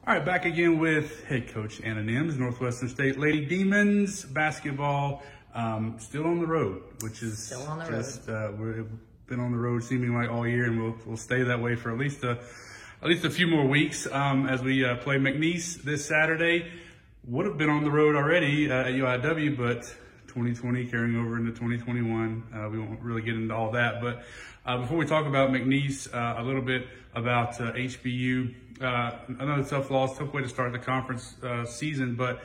All right, back again with head coach Anna Nims, Northwestern State Lady Demons basketball. Still on the road, which is still on the road. We've been on the road seeming like all year, and we'll stay that way for at least a few more weeks as we play McNeese this Saturday. Would have been on the road already at UIW, but 2020 carrying over into 2021. We won't really get into all that, but before we talk about McNeese, a little bit about HBU. Another tough loss, tough way to start the conference season, but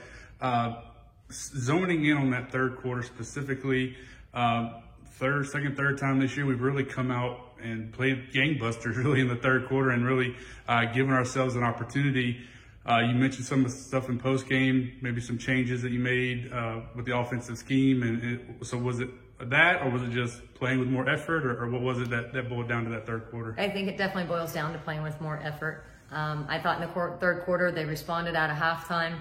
zoning in on that third quarter specifically, second, third time this year, we've really come out and played gangbusters really in the third quarter and really given ourselves an opportunity. You mentioned some of the stuff in post game, maybe some changes that you made with the offensive scheme, and so was it that, or was it just playing with more effort, or what was it that boiled down to that third quarter? I think it definitely boils down to playing with more effort. I thought in the third quarter they responded out of halftime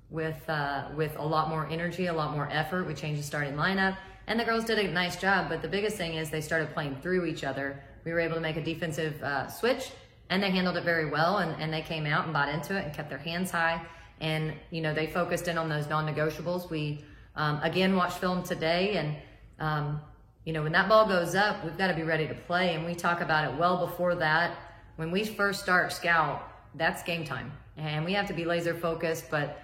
with a lot more energy, a lot more effort. We changed the starting lineup, and the girls did a nice job. But the biggest thing is they started playing through each other. We were able to make a defensive switch, and they handled it very well. And they came out and bought into it and kept their hands high. And they focused in on those non-negotiables. We again watched film today, and when that ball goes up, we've got to be ready to play. And we talk about it well before that. When we first start scout, that's game time, and we have to be laser focused. But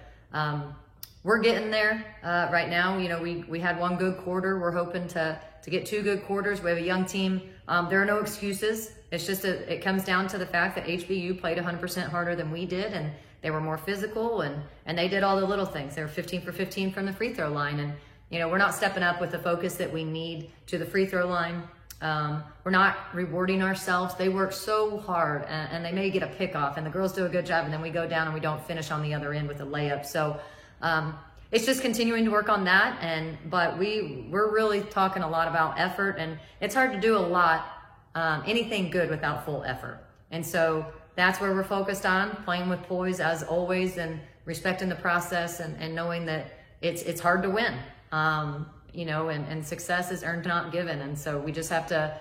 we're getting there right now. We had one good quarter. We're hoping to get two good quarters. We have a young team. There are no excuses. It's just it comes down to the fact that HBU played 100% harder than we did, and they were more physical, and they did all the little things. They were 15 for 15 from the free throw line, and we're not stepping up with the focus that we need to the free throw line. We're not rewarding ourselves. They work so hard, and they may get a pick off, and the girls do a good job, and then we go down and we don't finish on the other end with a layup. So it's just continuing to work on that. But we're really talking a lot about effort, and it's hard to do a lot, anything good without full effort. And so that's where we're focused on, playing with poise as always, and respecting the process, and knowing that it's hard to win. And success is earned, not given. And so we just have to,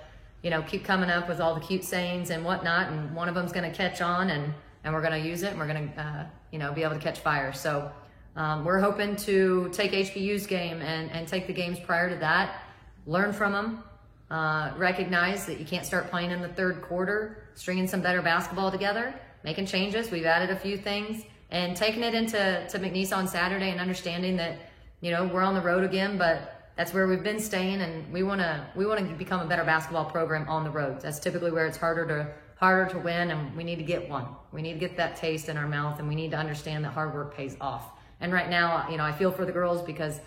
keep coming up with all the cute sayings and whatnot. And one of them's going to catch on, and we're going to use it, and we're going to, be able to catch fire. So we're hoping to take HBU's game and take the games prior to that, learn from them, recognize that you can't start playing in the third quarter, stringing some better basketball together, making changes. We've added a few things, and taking it into McNeese on Saturday, and understanding that, we're on the road again, but that's where we've been staying, and we want to become a better basketball program on the road. That's typically where it's harder to win, and we need to get one. We need to get that taste in our mouth, and we need to understand that hard work pays off. And right now, I feel for the girls, because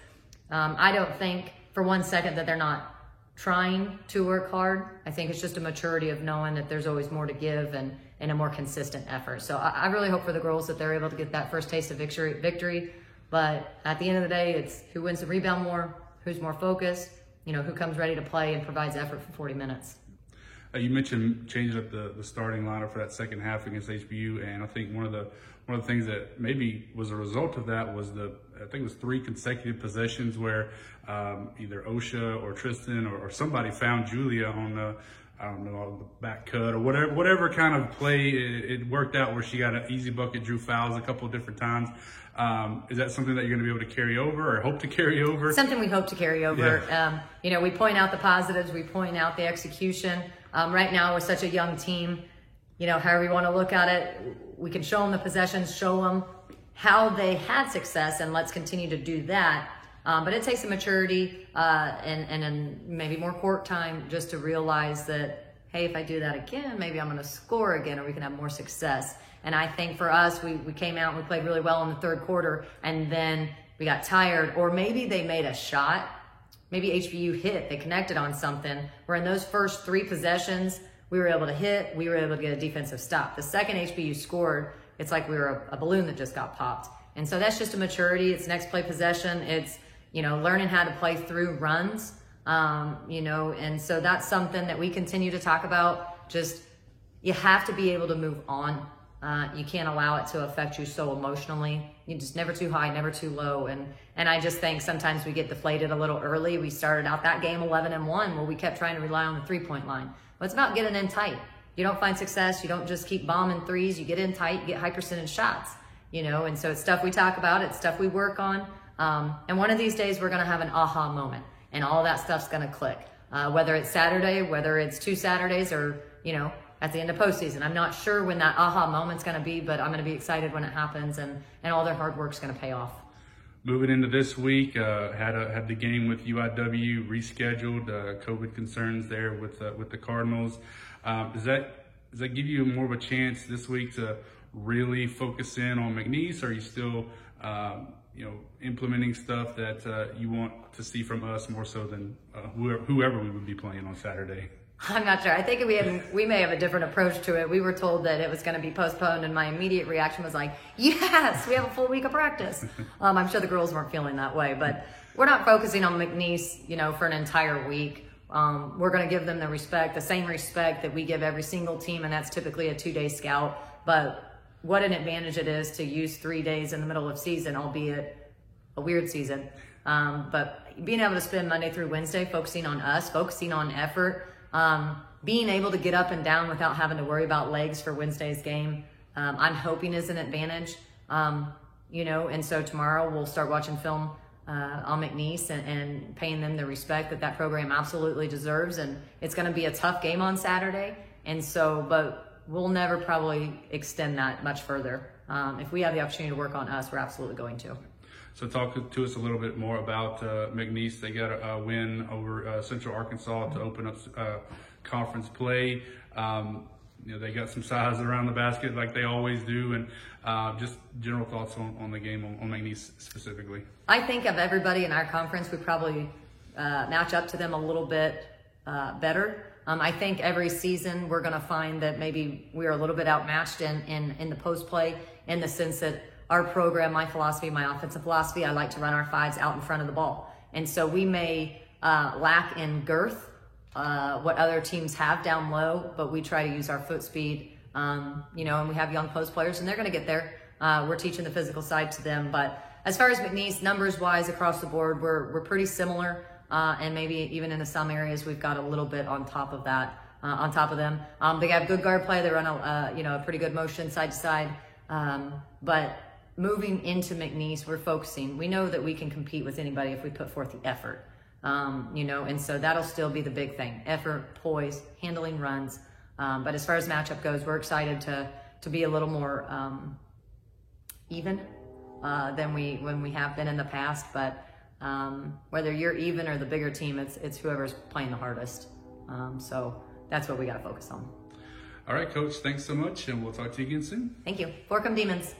I don't think for 1 second that they're not trying to work hard. I think it's just a maturity of knowing that there's always more to give, and a more consistent effort. So I really hope for the girls that they're able to get that first taste of victory. But at the end of the day, it's who wins the rebound more, who's more focused, who comes ready to play and provides effort for 40 minutes. You mentioned changing up the starting lineup for that second half against HBU, and I think one of the things that maybe was a result of that was I think it was 3 consecutive possessions where either Osha or Tristan or somebody found Julia on the back cut or whatever kind of play it worked out, where she got an easy bucket, drew fouls a couple of different times. Is that something that you're going to be able to carry over, or hope to carry over? Something we hope to carry over. Yeah. We point out the positives, we point out the execution. Right now, we're such a young team. However you want to look at it, we can show them the possessions, show them how they had success, and let's continue to do that. But it takes a maturity and maybe more court time just to realize that, hey, if I do that again, maybe I'm going to score again, or we can have more success. And I think for us, we came out and we played really well in the third quarter, and then we got tired, or maybe they made a shot. Maybe HBU hit, they connected on something, where in those first 3 possessions, we were able to hit, we were able to get a defensive stop. The second HBU scored, it's like we were a balloon that just got popped. And so that's just a maturity. It's next play possession. It's, learning how to play through runs, and so that's something that we continue to talk about. Just, you have to be able to move on. You can't allow it to affect you so emotionally. You just never too high, never too low. And I just think sometimes we get deflated a little early. We started out that game 11-1, where we kept trying to rely on the 3-point line. Well, it's about getting in tight. you don't find success. You don't just keep bombing threes. You get in tight, you get high percentage shots, you know, and so it's stuff we talk about. It's stuff we work on. And one of these days we're going to have an aha moment and all that stuff's going to click. Whether it's Saturday, whether it's 2 Saturdays or, you know, at the end of postseason. I'm not sure when that aha moment's going to be, but I'm going to be excited when it happens, and all their hard work's going to pay off. Moving into this week, had the game with UIW rescheduled. COVID concerns there with the Cardinals. Does that give you more of a chance this week to really focus in on McNeese? Or are you still implementing stuff that you want to see from us more so than whoever we would be playing on Saturday? I'm not sure. I think we may have a different approach to it. We were told that it was going to be postponed, and my immediate reaction was like, yes, we have a full week of practice. I'm sure the girls weren't feeling that way, but we're not focusing on McNeese, you know, for an entire week. We're going to give them the same respect that we give every single team, and that's typically a 2-day scout. But what an advantage it is to use 3 days in the middle of season, albeit a weird season. But being able to spend Monday through Wednesday focusing on us, focusing on effort, being able to get up and down without having to worry about legs for Wednesday's game, I'm hoping is an advantage. And so tomorrow we'll start watching film on McNeese and paying them the respect that program absolutely deserves. And it's going to be a tough game on Saturday. And so, but we'll never probably extend that much further. If we have the opportunity to work on us, we're absolutely going to. So talk to us a little bit more about McNeese. They got a win over Central Arkansas to open up conference play. They got some size around the basket like they always do, and just general thoughts on the game on McNeese specifically. I think of everybody in our conference, we probably match up to them a little bit better. I think every season we're going to find that maybe we're a little bit outmatched in the post play, in the sense that our program, my philosophy, my offensive philosophy, I like to run our fives out in front of the ball. And so we may lack in girth, what other teams have down low, but we try to use our foot speed, and we have young post players, and they're going to get there. We're teaching the physical side to them. But as far as McNeese, numbers-wise across the board, we're pretty similar, and maybe even in some areas we've got a little bit on top of that, on top of them. They have good guard play. They run a pretty good motion side to side, but moving into McNeese, we're focusing. We know that we can compete with anybody if we put forth the effort, and so that'll still be the big thing: effort, poise, handling runs. But as far as matchup goes, we're excited to be a little more even than when we have been in the past. But whether you're even or the bigger team, it's whoever's playing the hardest. So that's what we got to focus on. All right, Coach. Thanks so much, and we'll talk to you again soon. Thank you. Forcum Demons.